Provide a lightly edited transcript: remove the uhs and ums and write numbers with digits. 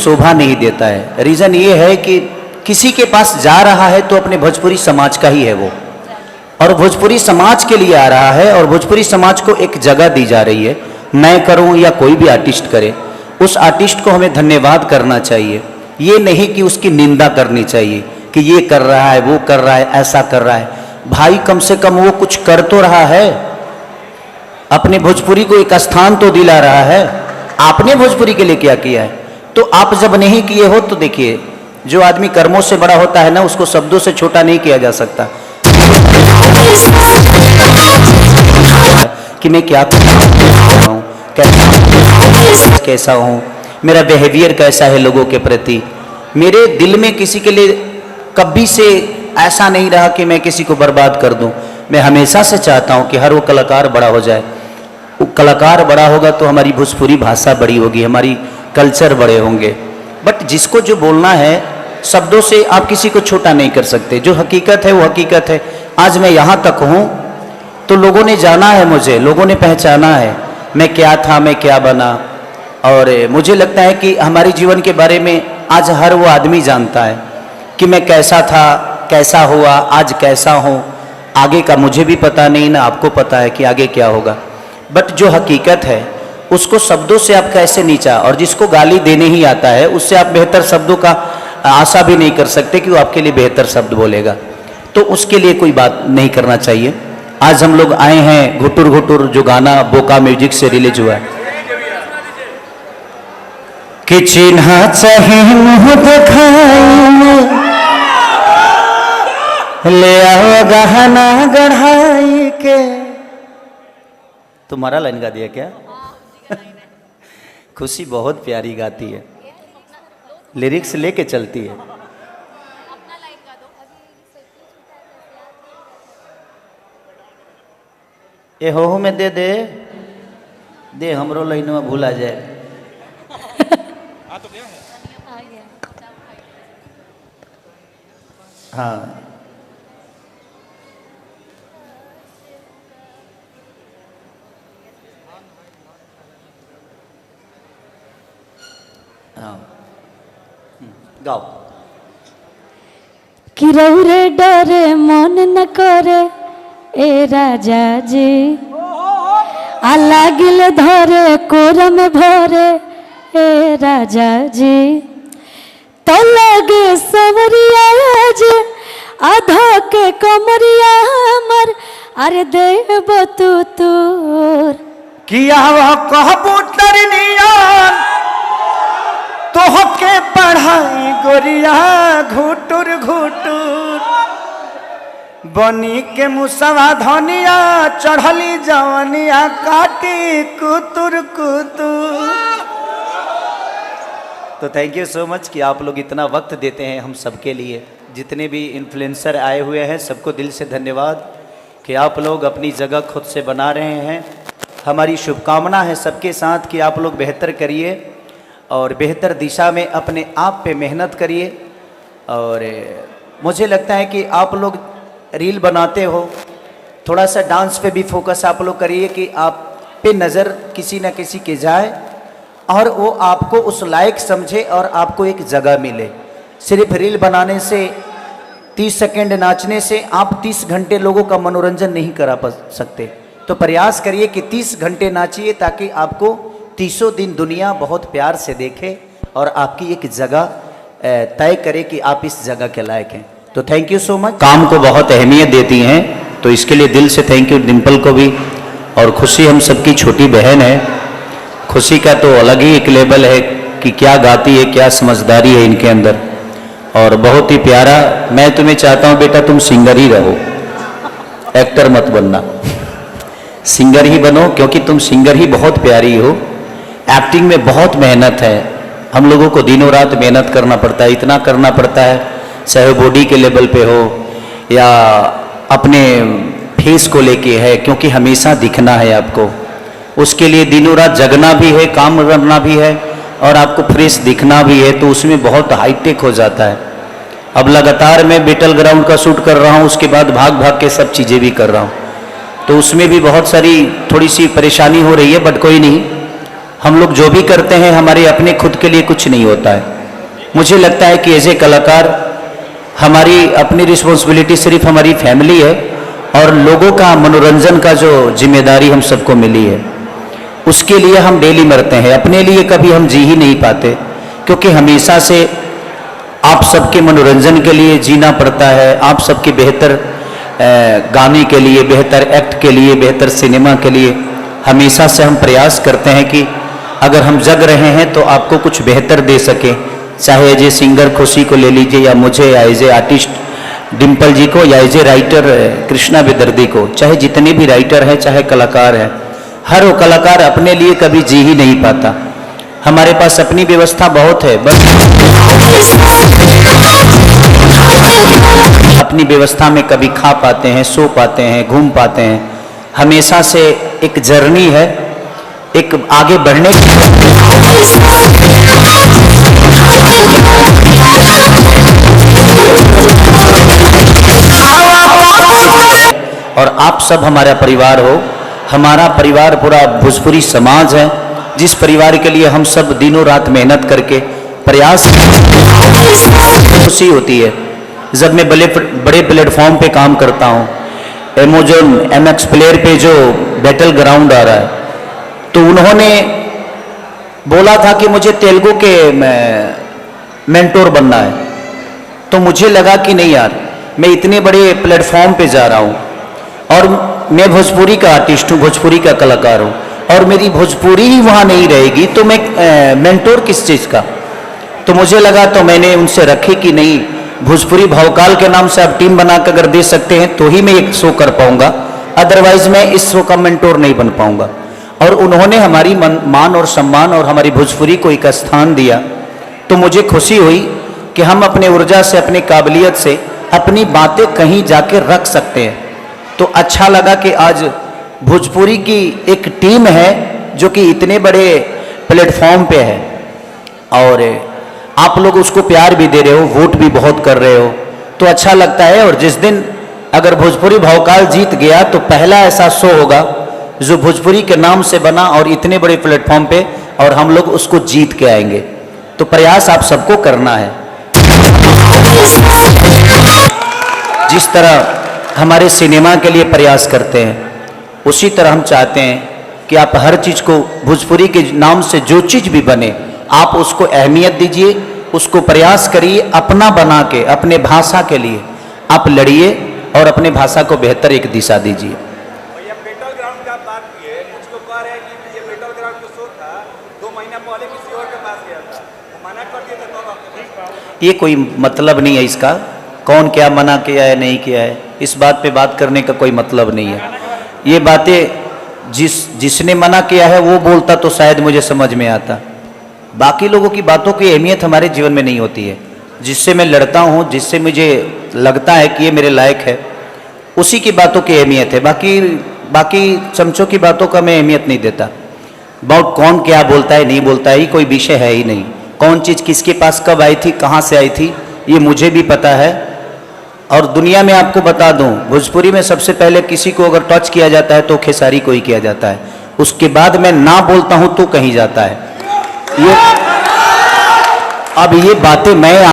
शोभा नहीं देता है। रीज़न ये है कि किसी के पास जा रहा है तो अपने भोजपुरी समाज का ही है वो, और भोजपुरी समाज के लिए आ रहा है, और भोजपुरी समाज को एक जगह दी जा रही है। मैं करूं या कोई भी आर्टिस्ट करे, उस आर्टिस्ट को हमें धन्यवाद करना चाहिए, ये नहीं कि उसकी निंदा करनी चाहिए कि ये कर रहा है, वो कर रहा है, ऐसा कर रहा है। भाई कम से कम वो कुछ कर तो रहा है, अपने भोजपुरी को एक स्थान तो दिला रहा है। आपने भोजपुरी के लिए क्या किया है? तो आप जब नहीं किए हो तो देखिए, जो आदमी कर्मों से बड़ा होता है ना, उसको शब्दों से छोटा नहीं किया जा सकता। कि मैं क्या हूँ, कैसा हूँ, मेरा बिहेवियर कैसा है लोगों के प्रति। मेरे दिल में किसी के लिए कभी से ऐसा नहीं रहा कि मैं किसी को बर्बाद कर दूं। मैं हमेशा से चाहता हूं कि हर वो कलाकार बड़ा हो जाए। वो कलाकार बड़ा होगा तो हमारी भोजपुरी भाषा बड़ी होगी, हमारी कल्चर बड़े होंगे। बट जिसको जो बोलना है, शब्दों से आप किसी को छोटा नहीं कर सकते। जो हकीकत है वो हकीकत है। आज मैं यहाँ तक हूँ तो लोगों ने जाना है मुझे, लोगों ने पहचाना है मैं क्या था, मैं क्या बना। और मुझे लगता है कि हमारे जीवन के बारे में आज हर वो आदमी जानता है कि मैं कैसा था, कैसा हुआ, आज कैसा हूँ। आगे का मुझे भी पता नहीं, ना आपको पता है कि आगे क्या होगा। बट जो हकीकत है उसको शब्दों से आप कैसे नीचा, और जिसको गाली देने ही आता है उससे आप बेहतर शब्दों का आशा भी नहीं कर सकते कि वो आपके लिए बेहतर शब्द बोलेगा। तो उसके लिए कोई बात नहीं करना चाहिए। आज हम लोग आए हैं घुटुर घुटुर, जो गाना बोका म्यूजिक से रिलीज हुआ है कि चिन्हा चाहे मुँह दिखाई, ले आओ गहना गढ़ाई के। तुम्हारा लाइन गा दिया क्या? खुशी बहुत प्यारी गाती है, लिरिक्स लेके चलती है। ए हो में दे दे दे, हमरो लाइन में भूला जाए। हाँ हाँ गाओ। कि रौरे डरे मन न करे ए राजा जी, आ लागिल धरे कोर में भरे ए राजा जी। तो लगे सवरिया जी, आधा के कमरिया हमर, अरे देव तू तूर किया कबूतर नियन तोहके पढ़ाई गोरिया घुटुर घुटुर, बनी के मुसवा धनिया चढ़ली जवनिया काटी कुतुर कुतुर। तो थैंक यू सो मच कि आप लोग इतना वक्त देते हैं हम सबके लिए। जितने भी इन्फ्लुएंसर आए हुए हैं सबको दिल से धन्यवाद कि आप लोग अपनी जगह खुद से बना रहे हैं। हमारी शुभकामना है सबके साथ कि आप लोग बेहतर करिए और बेहतर दिशा में अपने आप पे मेहनत करिए। और मुझे लगता है कि आप लोग रील बनाते हो, थोड़ा सा डांस पे भी फोकस आप लोग करिए कि आप पे नज़र किसी न किसी के जाए और वो आपको उस लायक समझे और आपको एक जगह मिले। सिर्फ रील बनाने से, 30 सेकंड नाचने से आप 30 घंटे लोगों का मनोरंजन नहीं करा सकते। तो प्रयास करिए कि 30 घंटे नाचिए ताकि आपको 30 दिन दुनिया बहुत प्यार से देखे और आपकी एक जगह तय करे कि आप इस जगह के लायक हैं। तो थैंक यू सो मच। काम को बहुत अहमियत देती हैं, तो इसके लिए दिल से थैंक यू डिम्पल को भी। और खुशी हम सबकी छोटी बहन है। खुशी का तो अलग ही एक लेवल है कि क्या गाती है, क्या समझदारी है इनके अंदर, और बहुत ही प्यारा। मैं तुम्हें चाहता हूँ बेटा तुम सिंगर ही रहो, एक्टर मत बनना, सिंगर ही बनो, क्योंकि तुम सिंगर ही बहुत प्यारी हो। एक्टिंग में बहुत मेहनत है, हम लोगों को दिनों रात मेहनत करना पड़ता है, इतना करना पड़ता है, चाहे बॉडी के लेवल पे हो या अपने फेस को लेके है, क्योंकि हमेशा दिखना है आपको। उसके लिए दिनों रात जगना भी है, काम करना भी है और आपको फ्रेश दिखना भी है, तो उसमें बहुत हाईटेक हो जाता है। अब लगातार मैं बैटल ग्राउंड का शूट कर रहा हूँ, उसके बाद भाग भाग के सब चीज़ें भी कर रहा हूँ, तो उसमें भी बहुत सारी थोड़ी सी परेशानी हो रही है। बट कोई नहीं, हम लोग जो भी करते हैं हमारे अपने खुद के लिए कुछ नहीं होता है। मुझे लगता है कि एज ए कलाकार हमारी अपनी रिस्पॉन्सिबिलिटी सिर्फ हमारी फैमिली है और लोगों का मनोरंजन का जो जिम्मेदारी हम सबको मिली है उसके लिए हम डेली मरते हैं। अपने लिए कभी हम जी ही नहीं पाते, क्योंकि हमेशा से आप सबके मनोरंजन के लिए जीना पड़ता है। आप सबके बेहतर गाने के लिए, बेहतर एक्ट के लिए, बेहतर सिनेमा के लिए हमेशा से हम प्रयास करते हैं कि अगर हम जग रहे हैं तो आपको कुछ बेहतर दे सकें। चाहे एज ए सिंगर खुशी को ले लीजिए, या मुझे, या एज ए आर्टिस्ट डिम्पल जी को, या एज ए राइटर कृष्णा बेदर्दी को, चाहे जितने भी राइटर हैं, चाहे कलाकार हैं, हर वो कलाकार अपने लिए कभी जी ही नहीं पाता। हमारे पास अपनी व्यवस्था बहुत है, बस अपनी व्यवस्था में कभी खा पाते हैं, सो पाते हैं, घूम पाते हैं। हमेशा से एक जर्नी है, एक आगे बढ़ने की। और आप सब हमारा परिवार हो। हमारा परिवार पूरा भोजपुरी समाज है, जिस परिवार के लिए हम सब दिनों रात मेहनत करके प्रयास। खुशी होती है जब मैं बड़े प्लेटफॉर्म पे काम करता हूँ। एमेजॉन MX प्लेयर पे जो बैटल ग्राउंड आ रहा है, तो उन्होंने बोला था कि मुझे तेलुगु के मेंटोर बनना है। तो मुझे लगा कि नहीं यार, मैं इतने बड़े प्लेटफॉर्म पे जा रहा हूँ और मैं भोजपुरी का आर्टिस्ट हूँ, भोजपुरी का कलाकार हूँ, और मेरी भोजपुरी ही वहाँ नहीं रहेगी तो मैं मेंटोर किस चीज़ का। तो मुझे लगा, तो मैंने उनसे रखी कि नहीं, भोजपुरी भावकाल के नाम से आप टीम बना कर अगर दे सकते हैं तो ही मैं एक शो कर पाऊंगा, अदरवाइज मैं इस शो का मेंटोर नहीं बन पाऊंगा। और उन्होंने हमारी मान और सम्मान और हमारी भोजपुरी को एक स्थान दिया। तो मुझे खुशी हुई कि हम अपने ऊर्जा से, अपनी काबिलियत से अपनी बातें कहीं जाके रख सकते हैं। तो अच्छा लगा कि आज भोजपुरी की एक टीम है जो कि इतने बड़े प्लेटफॉर्म पे है, और आप लोग उसको प्यार भी दे रहे हो, वोट भी बहुत कर रहे हो, तो अच्छा लगता है। और जिस दिन अगर भोजपुरी भावकाल जीत गया तो पहला ऐसा शो होगा जो भोजपुरी के नाम से बना और इतने बड़े प्लेटफॉर्म पे, और हम लोग उसको जीत के आएंगे। तो प्रयास आप सबको करना है। जिस तरह हमारे सिनेमा के लिए प्रयास करते हैं, उसी तरह हम चाहते हैं कि आप हर चीज़ को भोजपुरी के नाम से जो चीज़ भी बने, आप उसको अहमियत दीजिए, उसको प्रयास करिए, अपना बना के अपने भाषा के लिए आप लड़िए और अपने भाषा को बेहतर एक दिशा दीजिए। भैया बैटल ग्राउंड का बात की है, मुझको कह रहे हैं कि ये बैटल ग्राउंड जो शो था 2 महीना पहले किसी और के पास गया था, वो मना कर दिया था, तब आपके पास। ये कोई मतलब नहीं है इसका, कौन क्या मना किया है नहीं किया है, इस बात पे बात करने का कोई मतलब नहीं है। ये बातें जिसने मना किया है वो बोलता तो शायद मुझे समझ में आता। बाकी लोगों की बातों की अहमियत हमारे जीवन में नहीं होती है। जिससे मैं लड़ता हूँ, जिससे मुझे लगता है कि ये मेरे लायक है, उसी की बातों की अहमियत है। बाकी चमचों की बातों का मैं अहमियत नहीं देता। बहुत कौन क्या बोलता है नहीं बोलता है, ये कोई विषय है ही नहीं। कौन चीज़ किसके पास कब आई थी, कहाँ से आई थी, ये मुझे भी पता है। और दुनिया में आपको बता दूं, भोजपुरी में सबसे पहले किसी को अगर टच किया जाता है तो खेसारी को ही किया जाता है। उसके बाद मैं ना बोलता हूं तो कहीं जाता है। अब ये बातें मैं